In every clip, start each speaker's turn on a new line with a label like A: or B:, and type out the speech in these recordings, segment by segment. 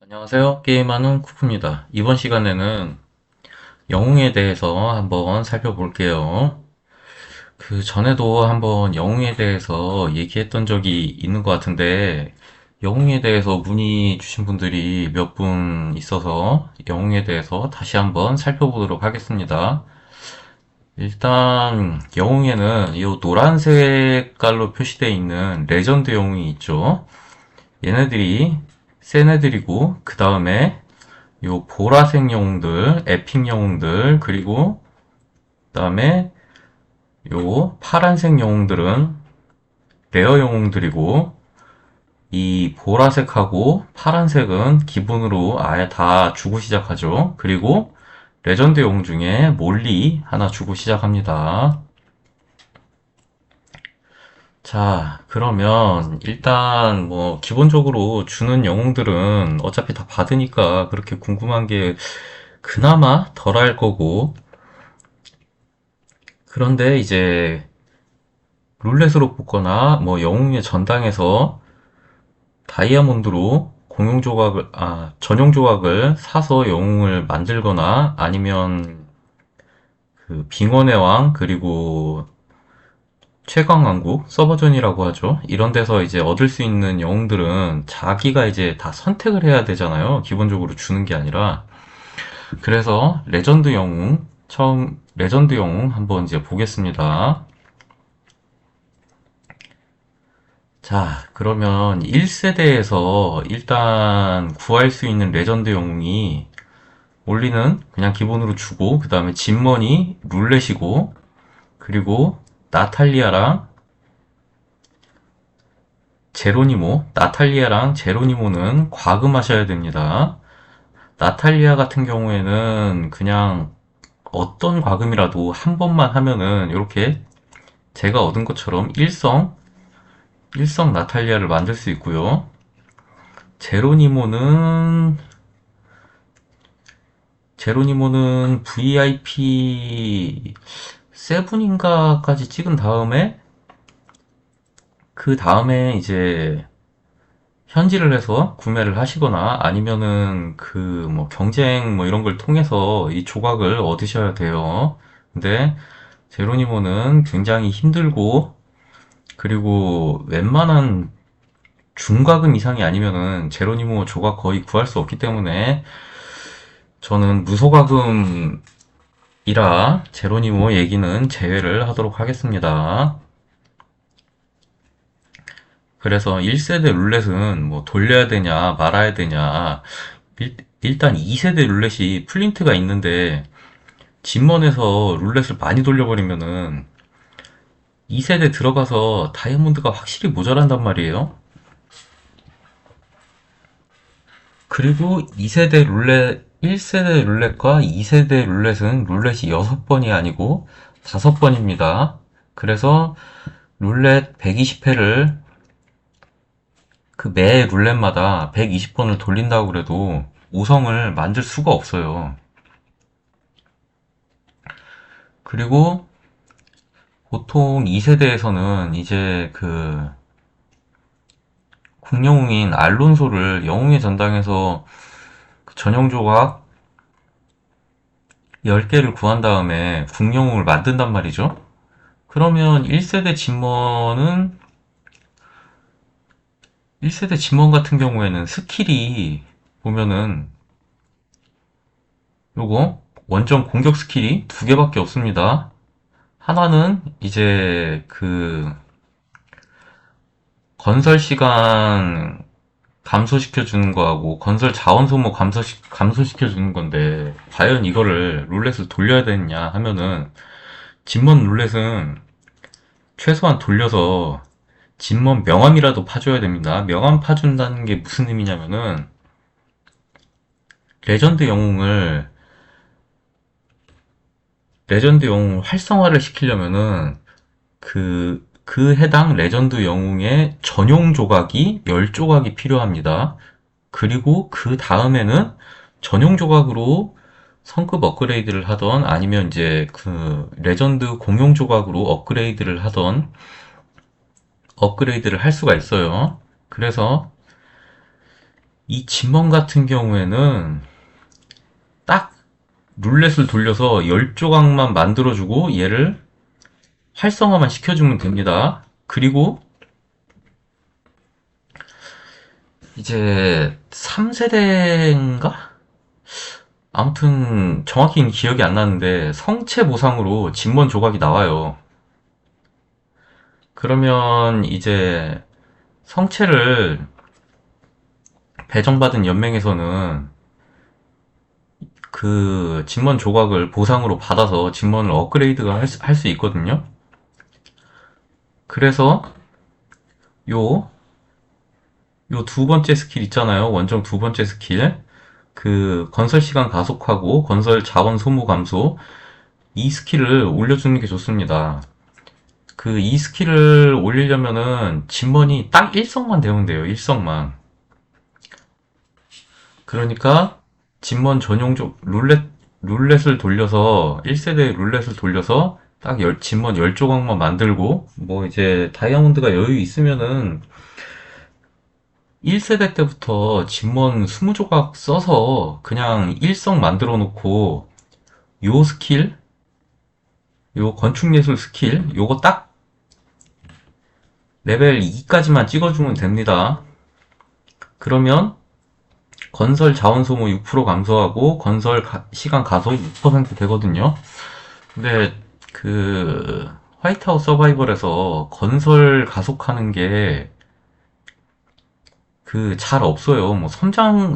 A: 안녕하세요. 게임하는 쿠프입니다. 이번 시간에는 영웅에 대해서 한번 살펴볼게요. 그 전에도 한번 영웅에 대해서 얘기했던 적이 있는 것 같은데, 영웅에 대해서 문의 주신 분들이 몇 분 있어서 영웅에 대해서 다시 한번 살펴보도록 하겠습니다. 일단 영웅에는 이 노란 색깔로 표시되어 있는 레전드 영웅이 있죠. 얘네들이 센 애들이고, 그 다음에 요 보라색 영웅들, 에픽 영웅들, 그리고 그다음에 요 파란색 영웅들은 레어 영웅들이고, 이 보라색하고 파란색은 기본으로 아예 다 주고 시작하죠. 그리고 레전드 영웅 중에 몰리 하나 주고 시작합니다. 자, 그러면 일단 뭐 기본적으로 주는 영웅들은 어차피 다 받으니까 그렇게 궁금한 게 그나마 덜할 거고, 그런데 이제 룰렛으로 뽑거나 뭐 영웅의 전당에서 다이아몬드로 공용 조각을 전용 조각을 사서 영웅을 만들거나, 아니면 그 빙원의 왕, 그리고 최강왕국 서버전이라고 하죠. 이런 데서 이제 얻을 수 있는 영웅들은 자기가 이제 다 선택을 해야 되잖아요. 기본적으로 주는 게 아니라. 그래서 레전드 영웅 한번 이제 보겠습니다. 자, 그러면 1세대에서 일단 구할 수 있는 레전드 영웅이, 올리는 그냥 기본으로 주고, 그 다음에 진머니, 룰렛이고, 그리고 나탈리아랑 제로니모는 과금하셔야 됩니다. 나탈리아 같은 경우에는 그냥 어떤 과금이라도 한 번만 하면은 이렇게 제가 얻은 것처럼 일성 나탈리아를 만들 수 있고요. 제로니모는 제로니모는 VIP 7인가까지 찍은 다음에, 그 다음에 이제 현질을 해서 구매를 하시거나, 아니면은 그 뭐 경쟁 뭐 이런 걸 통해서 이 조각을 얻으셔야 돼요. 근데 제로니모는 굉장히 힘들고, 그리고 웬만한 중과금 이상이 아니면은 제로니모 조각 거의 구할 수 없기 때문에 저는 무소과금 이라 제로니모 얘기는 제외를 하도록 하겠습니다. 그래서 1세대 룰렛은 뭐 돌려야 되냐 말아야 되냐, 일단 2세대 룰렛이 플린트가 있는데 진먼에서 룰렛을 많이 돌려버리면은 2세대 들어가서 다이아몬드가 확실히 모자란단 말이에요. 그리고 2세대 룰렛, 1세대 룰렛과 2세대 룰렛은 룰렛이 6번이 아니고 5번입니다. 그래서 룰렛 120회를, 그 매 룰렛마다 120번을 돌린다고 그래도 5성을 만들 수가 없어요. 그리고 보통 2세대에서는 이제 그 국영웅인 알론소를 영웅의 전당에서 그 전용 조각 10개를 구한 다음에 국영웅을 만든단 말이죠. 그러면 1세대 진먼 같은 경우에는 스킬이 보면은 요거 원정 공격 스킬이 두 개밖에 없습니다. 하나는 이제 그 건설 시간 감소시켜 주는 거하고 건설 자원 소모 감소시켜 주는 건데, 과연 이거를 룰렛을 돌려야 되느냐 하면은, 진먼 룰렛은 최소한 돌려서 진먼 명함이라도 파줘야 됩니다. 명함 파준다는 게 무슨 의미냐면은, 레전드 영웅을 레전드 영웅 활성화를 시키려면은 그 해당 레전드 영웅의 전용 조각이 10조각이 필요합니다. 그리고 그 다음에는 전용 조각으로 성급 업그레이드를 하던, 아니면 이제 그 레전드 공용 조각으로 업그레이드를 할 수가 있어요. 그래서 이 진먼 같은 경우에는 딱 룰렛을 돌려서 10조각만 만들어주고 얘를 활성화만 시켜주면 됩니다. 그리고 이제 3세대인가? 아무튼 정확히는 기억이 안 나는데 성체 보상으로 진먼 조각이 나와요. 그러면 이제 성체를 배정받은 연맹에서는 그 진먼 조각을 보상으로 받아서 진먼을 업그레이드가 할 수 있거든요. 그래서 요, 요 두 번째 스킬 있잖아요. 원정 두 번째 스킬. 그 건설 시간 가속하고 건설 자원 소모 감소. 이 스킬을 올려주는 게 좋습니다. 그 이 스킬을 올리려면은 진먼이 딱 1성만 되면 돼요. 1성만. 그러니까 진먼 전용적 룰렛을 돌려서 1세대 룰렛을 돌려서 딱 진먼 10조각만 만들고 뭐 이제 다이아몬드가 여유 있으면은 1세대 때부터 진먼 20조각 써서 그냥 1성 만들어 놓고 요 스킬, 요 건축예술 스킬, 요거 딱 레벨 2까지만 찍어주면 됩니다. 그러면 건설 자원 소모 6% 감소하고 건설 시간 가속 6% 되거든요. 근데 그 화이트하우스 서바이벌에서 건설 가속하는 게 그 잘 없어요. 뭐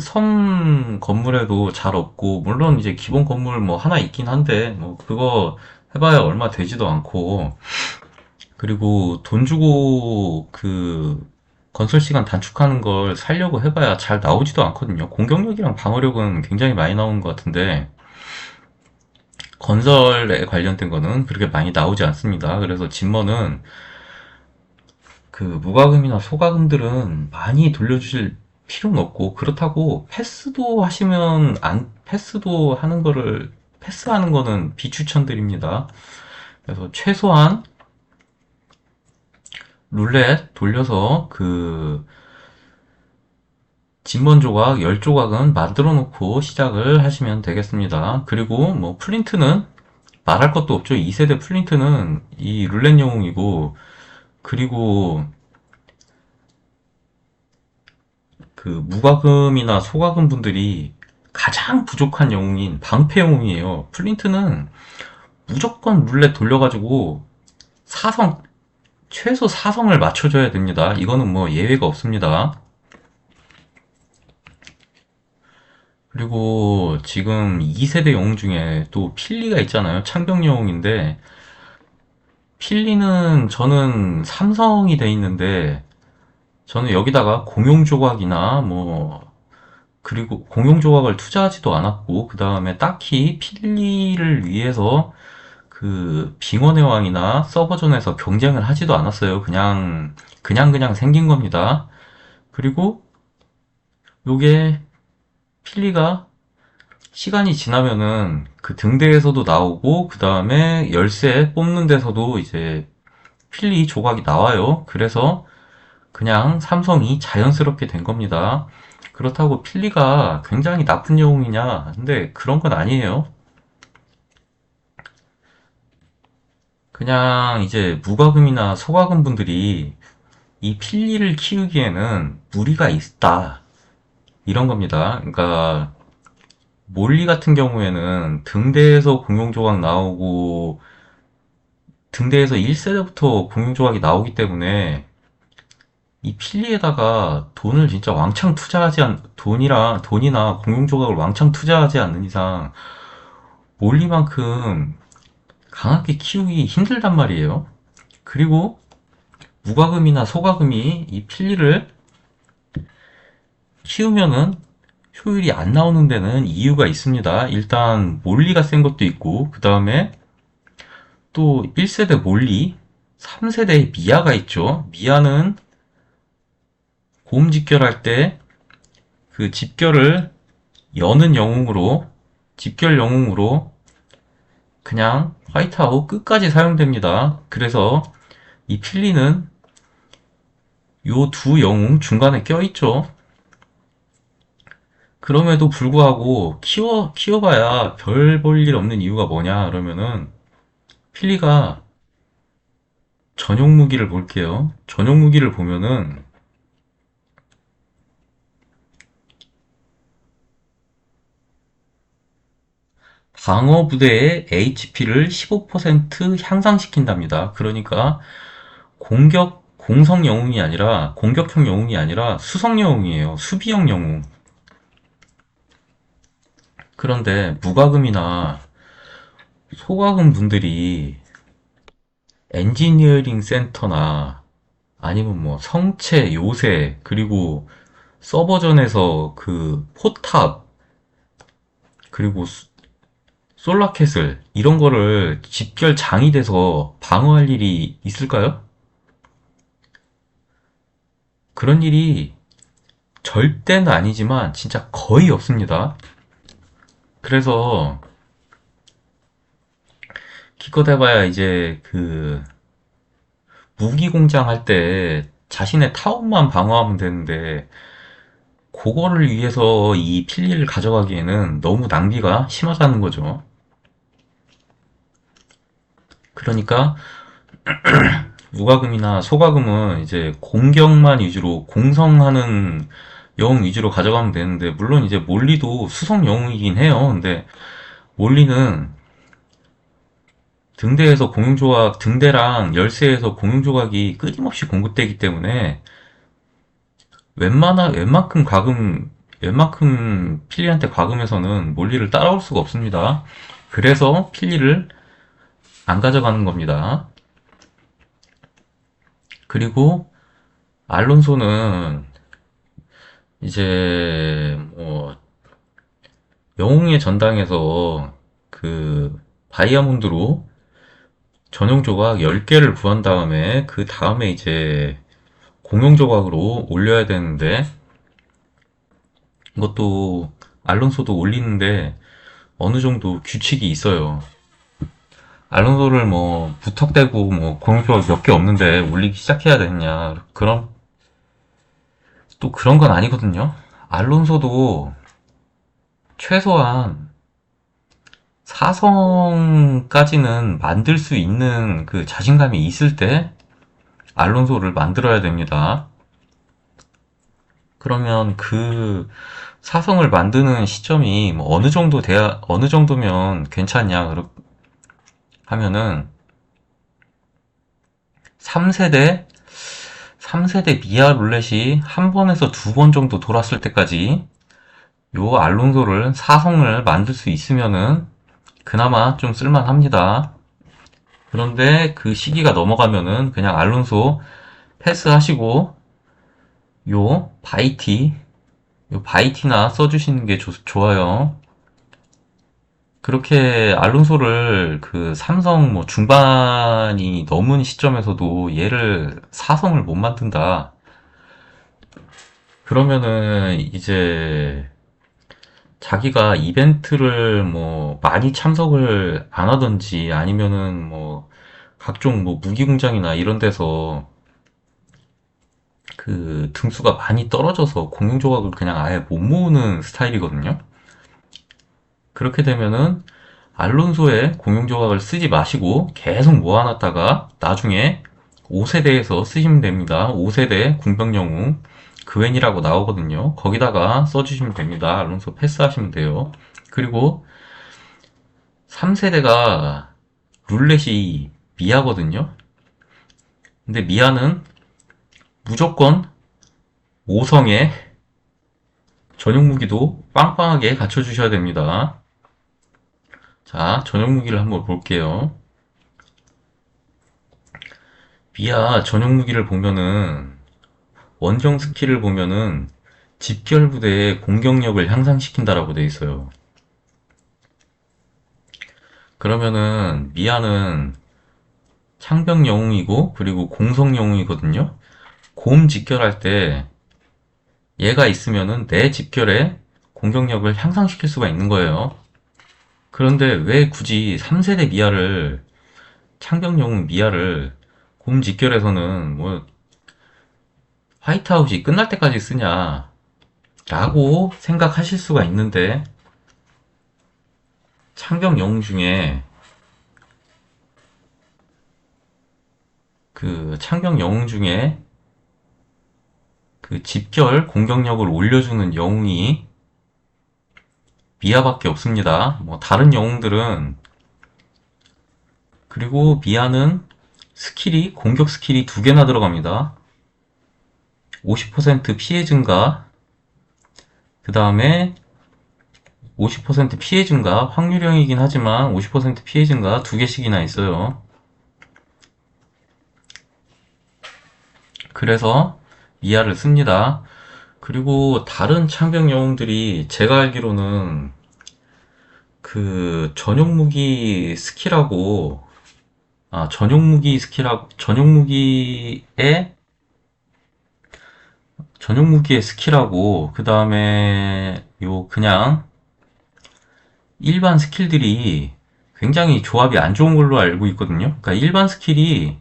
A: 섬 건물에도 잘 없고 물론 이제 기본 건물 뭐 하나 있긴 한데 뭐 그거 해봐야 얼마 되지도 않고 그리고 돈 주고 그 건설 시간 단축하는 걸 살려고 해봐야 잘 나오지도 않거든요. 공격력이랑 방어력은 굉장히 많이 나오는 것 같은데 건설에 관련된 거는 그렇게 많이 나오지 않습니다. 그래서 진머는 그 무과금이나 소과금들은 많이 돌려주실 필요는 없고 그렇다고 패스도 하시면 안 패스도 하는 거를 패스하는 거는 비추천드립니다. 그래서 최소한 룰렛 돌려서 그 진먼 조각 10조각은 만들어 놓고 시작을 하시면 되겠습니다. 그리고 뭐 플린트는 말할 것도 없죠. 2세대 플린트는 이 룰렛 영웅이고 그리고 그 무과금이나 소과금 분들이 가장 부족한 영웅인 방패 영웅이에요. 플린트는 무조건 룰렛 돌려가지고 사성 최소 4성을 맞춰줘야 됩니다. 이거는 뭐 예외가 없습니다. 그리고 지금 2세대 영웅 중에 또 필리가 있잖아요. 창병 영웅인데 필리는 저는 삼성이 돼 있는데 저는 여기다가 공용 조각이나 뭐 그리고 공용 조각을 투자하지도 않았고 그 다음에 딱히 필리를 위해서 그 빙원의 왕이나 서버전에서 경쟁을 하지도 않았어요. 그냥 생긴 겁니다. 그리고 요게 필리가 시간이 지나면은 그 등대에서도 나오고 그 다음에 열쇠 뽑는 데서도 이제 필리 조각이 나와요. 그래서 그냥 삼성이 자연스럽게 된 겁니다. 그렇다고 필리가 굉장히 나쁜 영웅이냐? 근데 그런 건 아니에요. 그냥 이제 무과금이나 소과금 분들이 이 필리를 키우기에는 무리가 있다. 이런 겁니다. 그러니까 몰리 같은 경우에는 등대에서 공룡조각 나오고 등대에서 1세대부터 공룡조각이 나오기 때문에 이 필리에다가 돈을 진짜 왕창 돈이나 공룡조각을 왕창 투자하지 않는 이상 몰리만큼 강하게 키우기 힘들단 말이에요. 그리고 무과금이나 소과금이 이 필리를 키우면은 효율이 안 나오는 데는 이유가 있습니다. 일단 몰리가 센 것도 있고 그 다음에 또 1세대 몰리, 3세대의 미아가 있죠. 미아는 고음 집결할 때 그 집결을 여는 영웅으로 집결 영웅으로 그냥 화이트아웃 끝까지 사용됩니다. 그래서 이 필리는 요 두 영웅 중간에 껴있죠. 그럼에도 불구하고 키워봐야 별 볼 일 없는 이유가 뭐냐 그러면은 필리가 전용 무기를 볼게요. 전용 무기를 보면은 방어 부대의 HP를 15% 향상시킨답니다. 그러니까 공성 영웅이 아니라 공격형 영웅이 아니라 수성 영웅이에요. 수비형 영웅. 그런데 무과금이나 소과금 분들이 엔지니어링 센터나 아니면 뭐 성체, 요새, 그리고 서버전에서 그 포탑, 그리고 솔라켓을 이런 거를 집결 장이 돼서 방어할 일이 있을까요? 그런 일이 절대는 아니지만 진짜 거의 없습니다. 그래서 기껏 해봐야 이제 그 무기 공장 할 때 자신의 타운만 방어하면 되는데 그거를 위해서 이 필리를 가져가기에는 너무 낭비가 심하다는 거죠. 그러니까 무과금이나 소과금은 이제 공격만 위주로 공성하는 영웅 위주로 가져가면 되는데 물론 이제 몰리도 수성 영웅이긴 해요. 근데 몰리는 등대에서 공용조각 등대랑 열쇠에서 공용조각이 끊임없이 공급되기 때문에 웬만큼 필리한테 과금해서는 몰리를 따라올 수가 없습니다. 그래서 필리를 안 가져가는 겁니다. 그리고 알론소는 이제 뭐 영웅의 전당에서 그 다이아몬드로 전용 조각 10개를 구한 다음에 그 다음에 이제 공용 조각으로 올려야 되는데 이것도 알론소도 올리는데 어느 정도 규칙이 있어요. 알론소를 뭐 무턱대고 뭐 공용 조각 몇 개 없는데 올리기 시작해야 되느냐 그런 또 그런 건 아니거든요. 알론소도 최소한 사성까지는 만들 수 있는 그 자신감이 있을 때 알론소를 만들어야 됩니다. 그러면 그 사성을 만드는 시점이 뭐 어느 정도면 괜찮냐 하면은 3세대 3세대 미아 룰렛이 한 번에서 두 번 정도 돌았을 때까지 요 알론소를 사성을 만들 수 있으면은 그나마 좀 쓸만합니다. 그런데 그 시기가 넘어가면은 그냥 알론소 패스하시고 요 바이티 요 바이티나 써주시는 게 좋아요. 그렇게 알론소를 그 삼성 뭐 중반이 넘은 시점에서도 얘를 사성을 못 만든다. 그러면은 이제 자기가 이벤트를 뭐 많이 참석을 안 하든지 아니면은 뭐 각종 뭐 무기 공장이나 이런 데서 그 등수가 많이 떨어져서 공용 조각을 그냥 아예 못 모으는 스타일이거든요. 그렇게 되면은 알론소의 공용 조각을 쓰지 마시고 계속 모아놨다가 나중에 5세대에서 쓰시면 됩니다. 5세대 궁병 영웅 그웬이라고 나오거든요. 거기다가 써주시면 됩니다. 알론소 패스하시면 돼요. 그리고 3세대가 룰렛이 미아거든요. 근데 미아는 무조건 5성에 전용 무기도 빵빵하게 갖춰주셔야 됩니다. 자, 전용 무기를 한번 볼게요. 미아 전용 무기를 보면은 원정 스킬을 보면은 집결 부대의 공격력을 향상시킨다라고 돼 있어요. 그러면은 미아는 창병 영웅이고 그리고 공성 영웅이거든요. 곰 집결할 때 얘가 있으면은 내 집결에 공격력을 향상시킬 수가 있는 거예요. 그런데 왜 굳이 3세대 미아를 창병 영웅 미아를 곰 집결에서는 뭐 화이트아웃이 끝날 때까지 쓰냐? 라고 생각하실 수가 있는데, 창병 영웅 중에 창병 영웅 중에 집결 공격력을 올려주는 영웅이 미아밖에 없습니다. 뭐 다른 영웅들은, 그리고 미아는 공격 스킬이 두 개나 들어갑니다. 50% 피해 증가, 그 다음에 50% 피해 증가, 확률형이긴 하지만 50% 피해 증가 두 개씩이나 있어요. 그래서 미아를 씁니다. 그리고 다른 창병 영웅들이 제가 알기로는 전용 무기 스킬하고, 전용 무기의 스킬하고, 그 다음에 그냥 일반 스킬들이 굉장히 조합이 안 좋은 걸로 알고 있거든요. 그러니까 일반 스킬이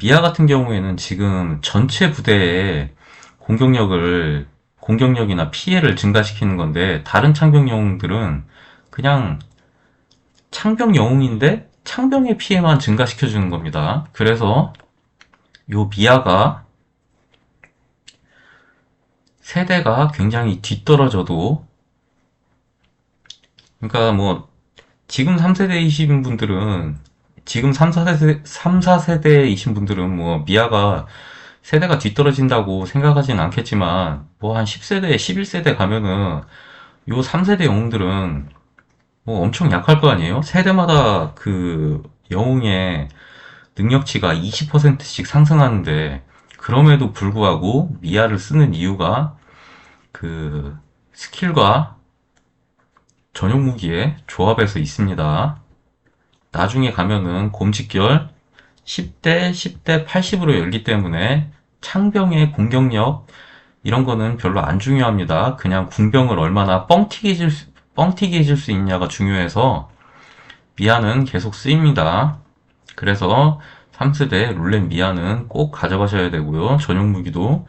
A: 미아 같은 경우에는 지금 전체 부대의 공격력이나 피해를 증가시키는 건데, 다른 창병 영웅들은 그냥 창병 영웅인데 창병의 피해만 증가시켜주는 겁니다. 그래서 요 미아가 세대가 굉장히 뒤떨어져도, 그러니까 뭐 지금 3세대이신 분들은 지금 3, 4세대이신 분들은 뭐 미아가 세대가 뒤떨어진다고 생각하진 않겠지만, 뭐 한 10세대, 11세대 가면은 요 3세대 영웅들은 뭐 엄청 약할 거 아니에요? 세대마다 영웅의 능력치가 20%씩 상승하는데, 그럼에도 불구하고 미아를 쓰는 이유가 스킬과 전용 무기의 조합에서 있습니다. 나중에 가면은 곰직결 10대, 10대 80으로 열기 때문에 창병의 공격력 이런 거는 별로 안 중요합니다. 그냥 궁병을 얼마나 뻥튀기 해줄 수 있냐가 중요해서 미아는 계속 쓰입니다. 그래서 3세대 룰렛 미아는 꼭 가져가셔야 되고요. 전용 무기도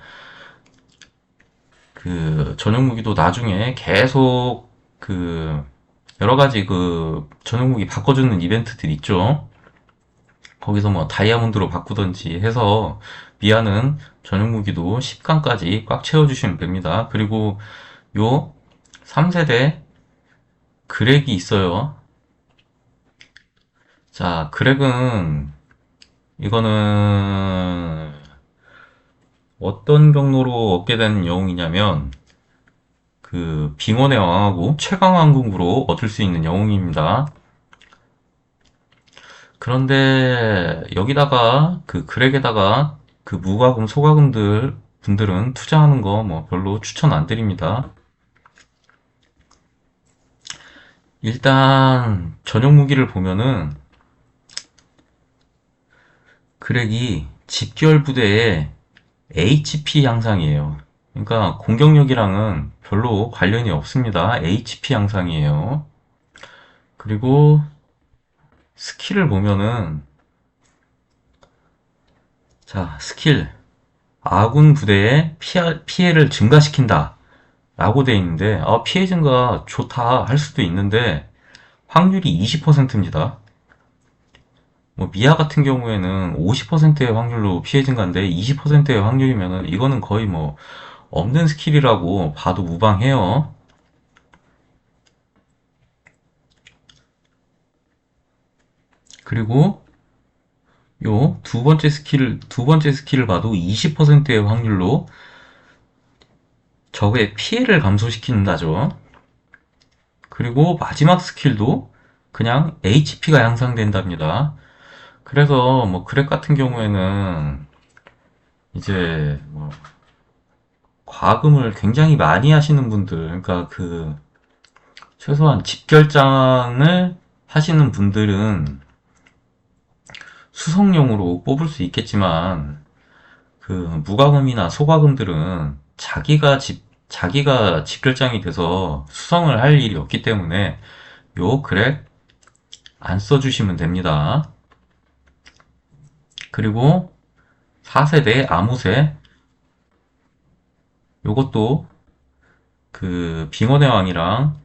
A: 나중에 계속 여러 가지 전용 무기 바꿔주는 이벤트들 있죠. 거기서 뭐 다이아몬드로 바꾸던지 해서 미아는 전용 무기도 10강까지 꽉 채워주시면 됩니다. 그리고 요 3세대 그렉이 있어요. 자, 그렉은 이거는 어떤 경로로 얻게 된 영웅이냐면 빙원의 왕하고 최강왕국으로 얻을 수 있는 영웅입니다. 그런데 여기다가 그렉에다가 무과금 분들은 투자하는 거 뭐 별로 추천 안 드립니다. 일단 전용 무기를 보면은 그렉이 집결 부대의 HP 향상이에요. 그러니까 공격력이랑은 별로 관련이 없습니다. HP 향상이에요. 그리고 스킬을 보면은, 자, 스킬 아군 부대의 피해를 증가시킨다 라고 돼 있는데, 피해 증가 좋다 할 수도 있는데 확률이 20%입니다. 뭐 미아 같은 경우에는 50%의 확률로 피해 증가인데 20%의 확률이면은 이거는 거의 뭐 없는 스킬이라고 봐도 무방해요. 그리고 요 두 번째 스킬을 봐도 20%의 확률로 적의 피해를 감소시킨다죠. 그리고 마지막 스킬도 그냥 HP가 향상된답니다. 그래서 뭐 그렉 같은 경우에는 이제 뭐 과금을 굉장히 많이 하시는 분들, 그러니까 최소한 집결장을 하시는 분들은 수성용으로 뽑을 수 있겠지만, 무과금이나 소과금들은 자기가 집결장이 돼서 수성을 할 일이 없기 때문에 요 그렉 안 써주시면 됩니다. 그리고 4세대 아무새 요것도 그 빙원의 왕이랑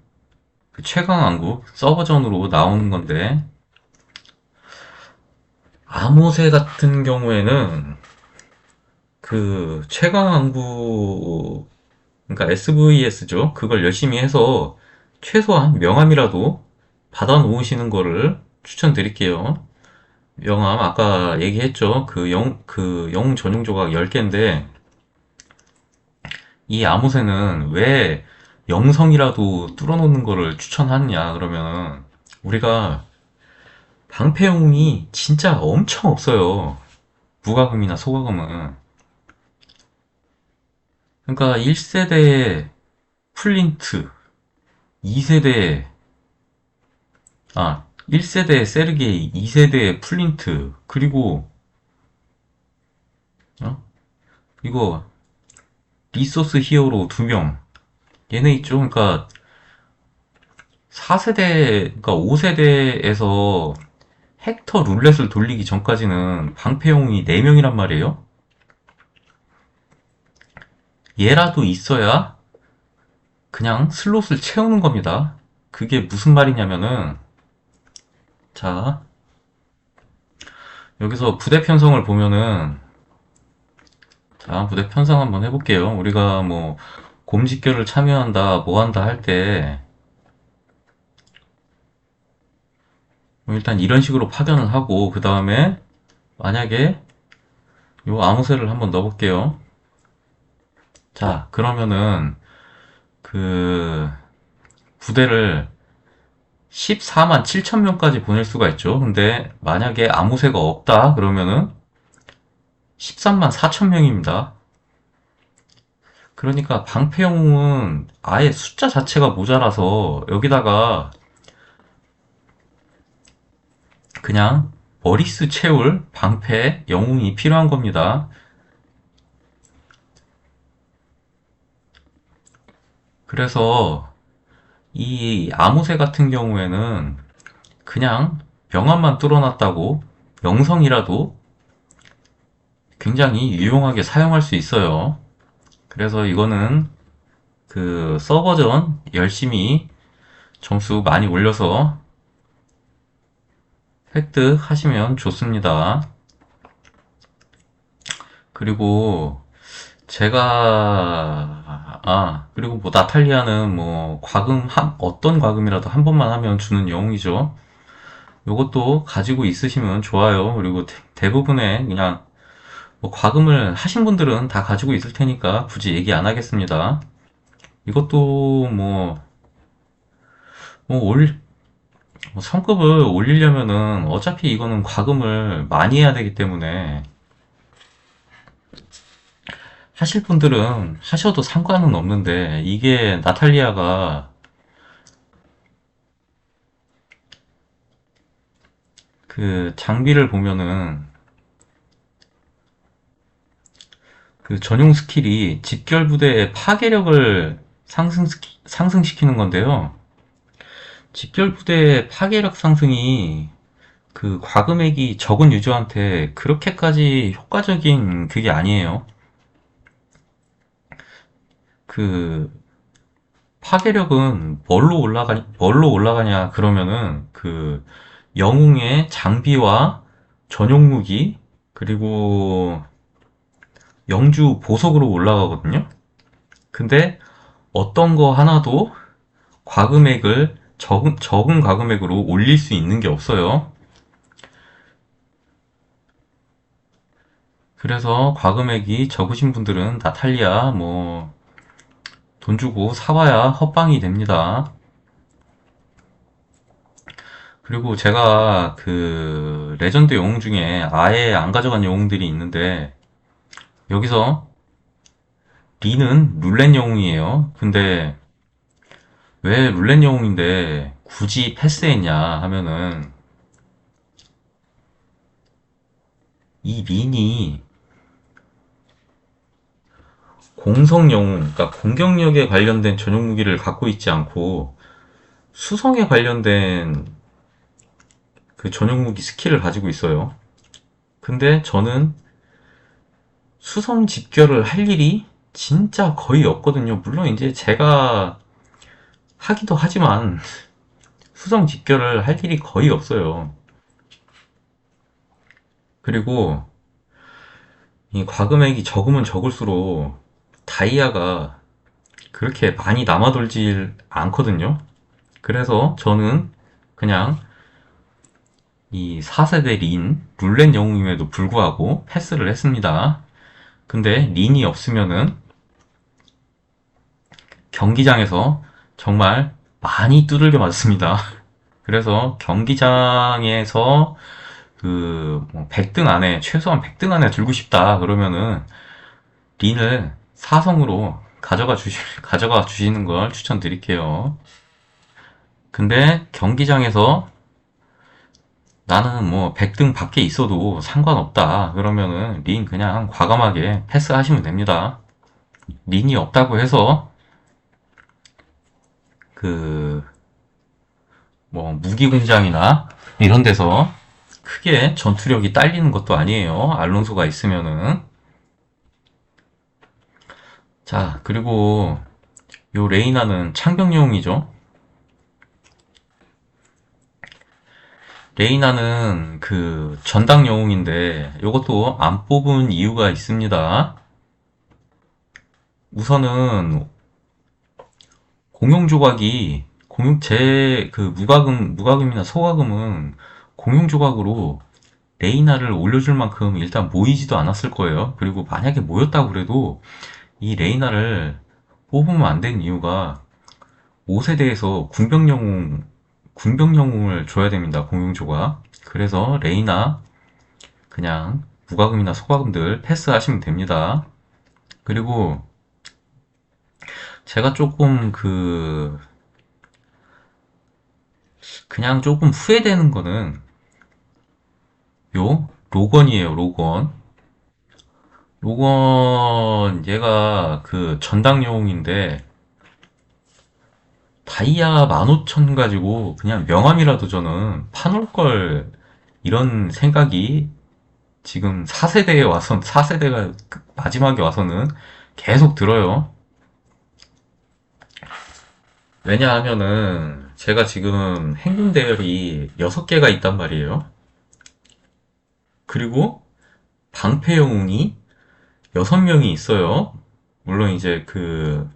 A: 그 최강왕국 서버전으로 나오는 건데, 아모세 같은 경우에는 그 최강왕국, 그러니까 SVS죠. 그걸 열심히 해서 최소한 명함이라도 받아 놓으시는 거를 추천드릴게요. 명함 아까 얘기했죠. 그 영웅 전용 조각 10개인데 이 아모세는 왜 영성이라도 뚫어놓는 거를 추천하느냐 그러면, 우리가 방패 영웅이 진짜 엄청 없어요. 무과금이나 소과금은. 그러니까 1세대 플린트, 2세대, 1세대 세르게이, 2세대 플린트, 그리고 어? 이거 리소스 히어로 2명, 얘네 있죠. 그러니까 4세대, 그러니까 5세대에서 헥터 룰렛을 돌리기 전까지는 방패용이 4명이란 말이에요. 얘라도 있어야 그냥 슬롯을 채우는 겁니다. 그게 무슨 말이냐면은, 자, 여기서 부대 편성을 보면은, 자, 부대 편성 한번 해볼게요. 우리가 뭐, 곰직결을 참여한다, 뭐 한다 할 때, 뭐 일단 이런 식으로 파견을 하고, 그 다음에, 만약에, 요 암호세를 한번 넣어볼게요. 자, 그러면은, 그, 부대를 14만 7천 명까지 보낼 수가 있죠. 근데 만약에 아무새가 없다 그러면은 13만 4천 명입니다. 그러니까 방패영웅은 아예 숫자 자체가 모자라서 여기다가 그냥 머리수 채울 방패 영웅이 필요한 겁니다. 그래서 이 아무새 같은 경우에는 그냥 명함만 뚫어놨다고 영성이라도 굉장히 유용하게 사용할 수 있어요. 그래서 이거는 그 서버전 열심히 점수 많이 올려서 획득하시면 좋습니다. 그리고 그리고 뭐 나탈리아는 뭐 어떤 과금이라도 한 번만 하면 주는 영웅이죠. 요것도 가지고 있으시면 좋아요. 그리고 대부분의 그냥 뭐 과금을 하신 분들은 다 가지고 있을 테니까 굳이 얘기 안 하겠습니다. 이것도 뭐 성급을 올리려면은 어차피 이거는 과금을 많이 해야 되기 때문에 하실 분들은 하셔도 상관은 없는데, 이게 나탈리아가 그 장비를 보면은 그 전용 스킬이 집결 부대의 파괴력을 상승시키는 건데요. 집결 부대의 파괴력 상승이 그 과금액이 적은 유저한테 그렇게까지 효과적인 그게 아니에요. 그 파괴력은 뭘로 올라가냐 그러면은 그 영웅의 장비와 전용 무기, 그리고 영주 보석으로 올라가거든요. 근데 어떤 거 하나도 적은 과금액으로 올릴 수 있는 게 없어요. 그래서 과금액이 적으신 분들은 나탈리아 뭐 돈 주고 사봐야 헛방이 됩니다. 그리고 제가 그 레전드 영웅 중에 아예 안 가져간 영웅들이 있는데, 여기서 리는 룰렛 영웅이에요. 근데 왜 룰렛 영웅인데 굳이 패스했냐 하면은, 이 린이 공성 영웅, 그러니까 공격력에 관련된 전용 무기를 갖고 있지 않고 수성에 관련된 그 전용 무기 스킬을 가지고 있어요. 근데 저는 수성 집결을 할 일이 진짜 거의 없거든요. 물론 이제 제가 하기도 하지만 수성 집결을 할 일이 거의 없어요. 그리고 이 과금액이 적으면 적을수록 다이아가 그렇게 많이 남아돌질 않거든요. 그래서 저는 그냥 이 4세대 린 룰렛 영웅임에도 불구하고 패스를 했습니다. 근데 린이 없으면은 경기장에서 정말 많이 두들겨 맞습니다. 그래서 경기장에서 그 100등 안에 최소한 100등 안에 들고 싶다 그러면은 린을 사성으로 가져가 주시는 걸 추천드릴게요. 근데 경기장에서 나는 뭐 100등 밖에 있어도 상관없다 그러면은 린 그냥 과감하게 패스하시면 됩니다. 린이 없다고 해서 그 뭐 무기 공장이나 이런 데서 크게 전투력이 딸리는 것도 아니에요. 알론소가 있으면은. 자, 그리고 요 레이나는 창병용이죠. 레이나는 그 전당 영웅인데 요것도 안 뽑은 이유가 있습니다. 우선은 공용 조각이 제 그 무과금이나 소과금은 공용 조각으로 레이나를 올려줄 만큼 일단 모이지도 않았을 거예요. 그리고 만약에 모였다고 그래도 이 레이나를 뽑으면 안 되는 이유가 5세대에서 군병 영웅을 줘야 됩니다. 공용 조각. 그래서 레이나 그냥 무과금이나 소과금들 패스하시면 됩니다. 그리고 제가 조금 그냥 조금 후회되는 거는 요 로건이에요. 로건. 로건 얘가 그 전당 영웅인데 다이아 15,000 가지고 그냥 명함이라도 저는 파놓을 걸 이런 생각이 지금 4세대가 마지막에 와서는 계속 들어요. 왜냐하면은 제가 지금 행군 대열이 6개가 있단 말이에요. 그리고 방패 영웅이 6명이 있어요. 물론 이제 그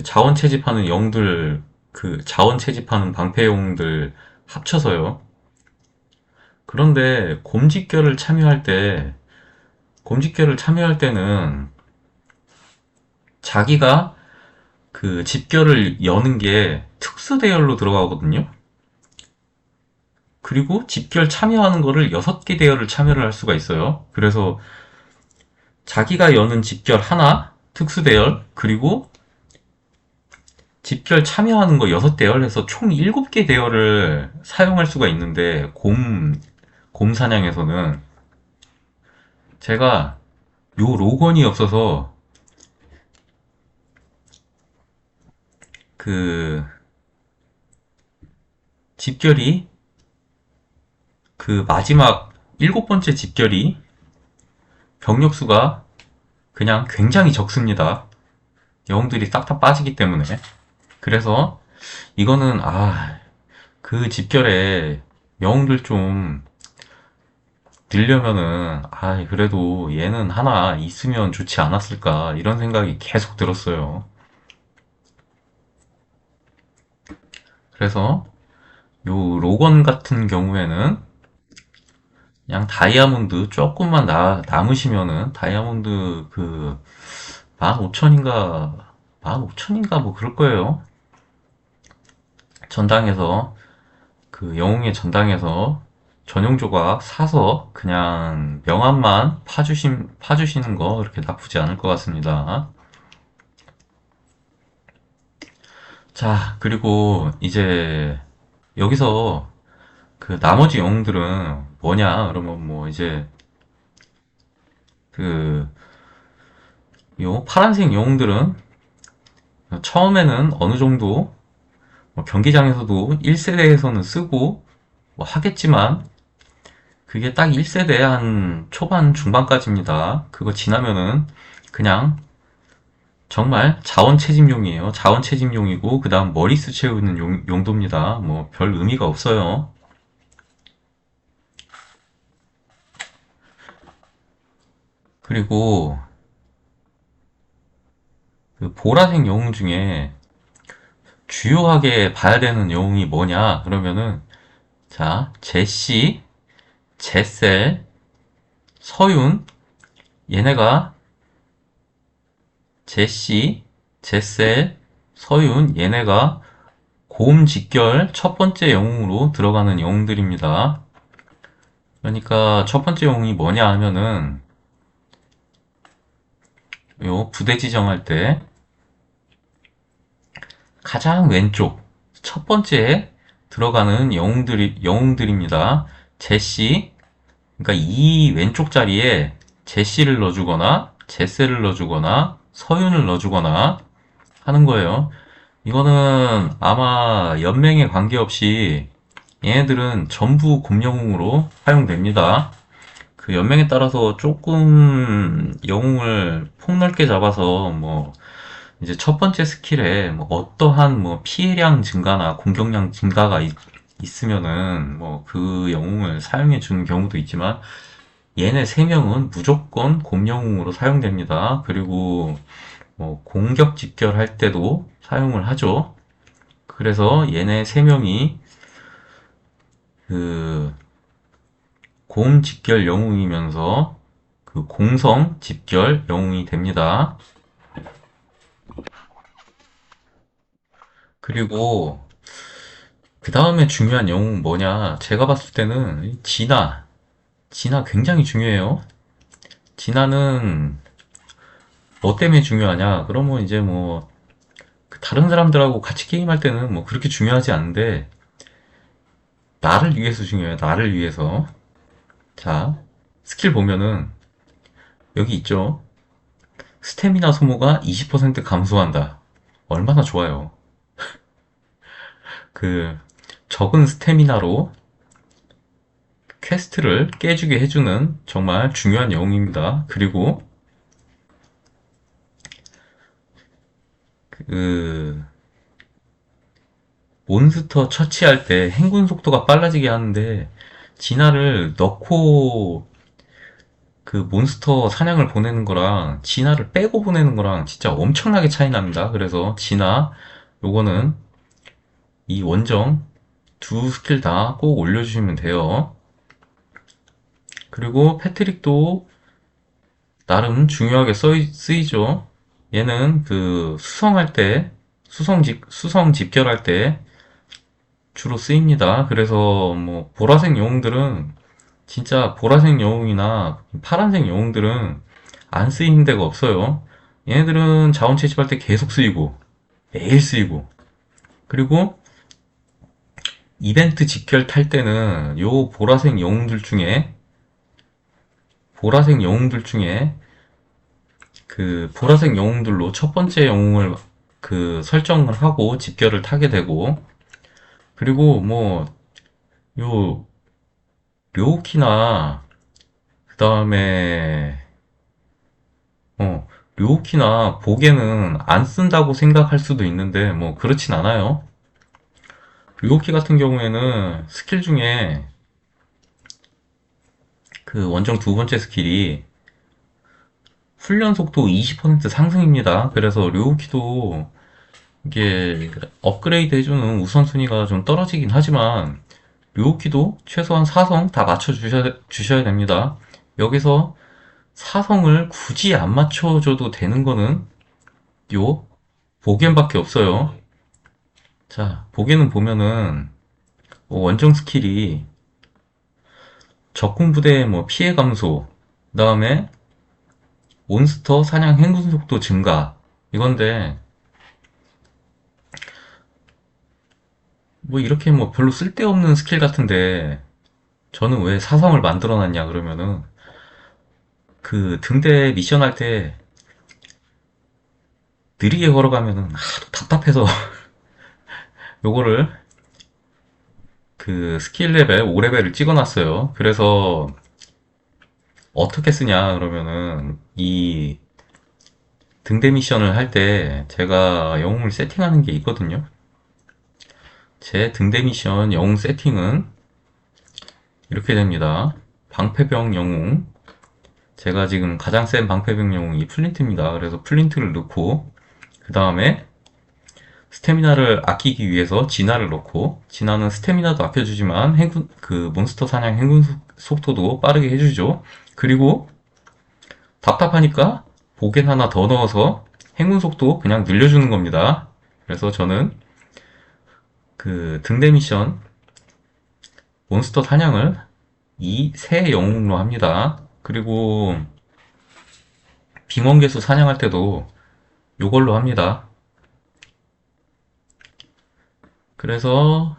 A: 자원 채집하는 영웅들, 그 자원 채집하는 방패 영웅들 합쳐서요. 그런데 곰집결을 참여할 때는 자기가 그 집결을 여는 게 특수 대열로 들어가거든요. 그리고 집결 참여하는 거를 6개 대열을 참여를 할 수가 있어요. 그래서 자기가 여는 집결 하나, 특수 대열, 그리고 집결 참여하는 거 6대열 해서 총 7개 대열을 사용할 수가 있는데, 곰 사냥에서는 제가 요 로건이 없어서 그 집결이 그 마지막 7번째 집결이 병력 수가 그냥 굉장히 적습니다. 영웅들이 싹 다 빠지기 때문에. 그래서 이거는 그 집결에 영웅들 좀 늘려면은 그래도 얘는 하나 있으면 좋지 않았을까 이런 생각이 계속 들었어요. 그래서 요 로건 같은 경우에는 그냥 다이아몬드 조금만 남으시면은 다이아몬드 그 15,000인가 뭐 그럴 거예요. 전당에서 그 영웅의 전당에서 전용 조각 사서 그냥 명함만 파주시는 거 그렇게 나쁘지 않을 것 같습니다. 자, 그리고 이제 여기서 그 나머지 영웅들은 뭐냐? 그러면 뭐 이제 그 요 파란색 영웅들은 처음에는 어느 정도 뭐 경기장에서도 1세대에서는 쓰고 뭐 하겠지만 그게 딱 1세대 한 초반 중반까지입니다. 그거 지나면은 그냥 정말 자원 채집용이에요. 자원 채집용이고 그 다음 머리수 채우는 용도입니다. 뭐 별 의미가 없어요. 그리고 그 보라색 영웅 중에 주요하게 봐야 되는 영웅이 뭐냐 그러면은 자 제시, 제셀, 서윤 얘네가 제시, 제셀, 서윤 얘네가 고음 직결 첫 번째 영웅으로 들어가는 영웅들입니다. 그러니까 첫 번째 영웅이 뭐냐 하면은 요 부대 지정할 때 가장 왼쪽 첫 번째 들어가는 영웅들입니다. 제시, 그러니까 이 왼쪽 자리에 제시를 넣어주거나 제세를 넣어주거나 서윤을 넣어주거나 하는 거예요. 이거는 아마 연맹에 관계없이 얘네들은 전부 곰영웅으로 사용됩니다. 그 연맹에 따라서 조금 영웅을 폭넓게 잡아서 뭐 이제 첫 번째 스킬에 뭐 어떠한 뭐 피해량 증가나 공격량 증가가 있으면은 뭐 그 영웅을 사용해 주는 경우도 있지만 얘네 세 명은 무조건 곰영웅으로 사용됩니다. 그리고 뭐 공격 집결할 때도 사용을 하죠. 그래서 얘네 세 명이 그 곰 집결 영웅이면서 그 공성 집결 영웅이 됩니다. 그리고 그 다음에 중요한 영웅 뭐냐? 제가 봤을 때는 진화. 진화 굉장히 중요해요. 진화는 뭐 때문에 중요하냐? 그러면 이제 뭐 다른 사람들하고 같이 게임할 때는 뭐 그렇게 중요하지 않은데 나를 위해서 중요해요. 나를 위해서. 자, 스킬 보면은 여기 있죠. 스태미나 소모가 20% 감소한다. 얼마나 좋아요. 그 적은 스태미나로 퀘스트를 깨주게 해주는 정말 중요한 영웅입니다. 그리고 그 몬스터 처치할 때 행군 속도가 빨라지게 하는데 진화를 넣고 그 몬스터 사냥을 보내는 거랑 진화를 빼고 보내는 거랑 진짜 엄청나게 차이 납니다. 그래서 진화 요거는 이 원정 두 스킬 다 꼭 올려주시면 돼요. 그리고 패트릭도 나름 중요하게 쓰이죠. 얘는 그 수성할 때 수성 집결할 때 주로 쓰입니다. 그래서 뭐 보라색 영웅들은 진짜 보라색 영웅이나 파란색 영웅들은 안 쓰이는 데가 없어요. 얘네들은 자원 채집할 때 계속 쓰이고 매일 쓰이고 그리고 이벤트 직결 탈 때는 요 보라색 영웅들 중에 그 보라색 영웅들로 첫 번째 영웅을 그 설정을 하고 집결을 타게 되고 그리고 뭐 요 료키나 그 다음에 료키나 보게는 안 쓴다고 생각할 수도 있는데 뭐 그렇진 않아요. 료키 같은 경우에는 스킬 중에 그 원정 두 번째 스킬이 훈련 속도 20% 상승입니다. 그래서 료키도 이게 업그레이드 해주는 우선순위가 좀 떨어지긴 하지만 료키도 최소한 4성 다 주셔야 됩니다. 여기서 4성을 굳이 안 맞춰줘도 되는 거는 요 보겐밖에 없어요. 자, 보겐은 보면은 뭐 원정 스킬이 적군 부대의 뭐 피해 감소, 그 다음에 몬스터 사냥 행군 속도 증가 이건데 뭐 이렇게 뭐 별로 쓸데없는 스킬 같은데 저는 왜 사성을 만들어 놨냐 그러면은 그 등대 미션 할 때 느리게 걸어가면은 하도 답답해서 요거를 그 스킬 레벨 5레벨을 찍어 놨어요. 그래서 어떻게 쓰냐 그러면은 이 등대 미션을 할 때 제가 영웅을 세팅하는 게 있거든요. 제 등대 미션 영웅 세팅은 이렇게 됩니다. 방패병 영웅. 제가 지금 가장 센 방패병 영웅이 플린트입니다. 그래서 플린트를 넣고, 그 다음에 스태미나를 아끼기 위해서 진화를 넣고, 진화는 스태미나도 아껴주지만 그 몬스터 사냥 행군 속도도 빠르게 해주죠. 그리고 답답하니까 보겐 하나 더 넣어서 행군 속도 그냥 늘려주는 겁니다. 그래서 저는 그 등대 미션 몬스터 사냥을 이 세 영웅으로 합니다. 그리고 빙원개수 사냥할 때도 이걸로 합니다. 그래서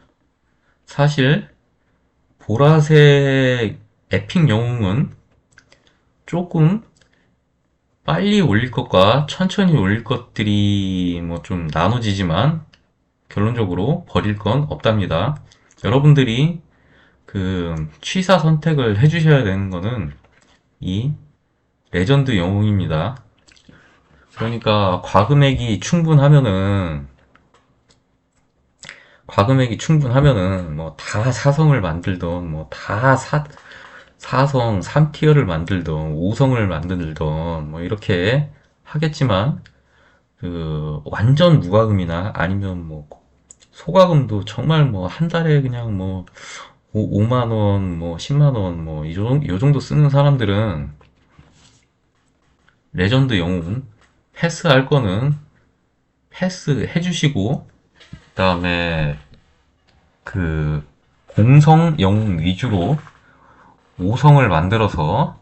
A: 사실 보라색 에픽 영웅은 조금 빨리 올릴 것과 천천히 올릴 것들이 뭐 좀 나눠지지만 결론적으로 버릴 건 없답니다. 여러분들이 그 취사 선택을 해주셔야 되는 거는 이 레전드 영웅입니다. 그러니까 과금액이 충분하면은 뭐 다 사성을 만들던 뭐 다 사성 3티어를 만들던 5성을 만들던 뭐 이렇게 하겠지만 그 완전 무과금이나 아니면 뭐 소과금도 정말 뭐 한 달에 그냥 뭐 5만 원, 뭐 10만 원, 뭐 이 정도 쓰는 사람들은 레전드 영웅 패스할 거는 패스 해주시고, 그다음에 그 공성 영웅 위주로 5성을 만들어서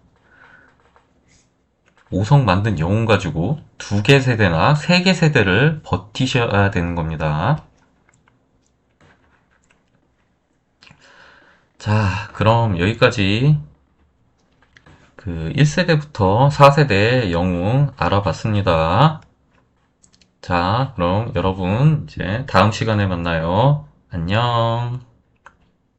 A: 5성 만든 영웅 가지고 2개 세대나 3개 세대를 버티셔야 되는 겁니다. 자, 그럼 여기까지 그 1세대부터 4세대 영웅 알아봤습니다. 자, 그럼 여러분 이제 다음 시간에 만나요. 안녕.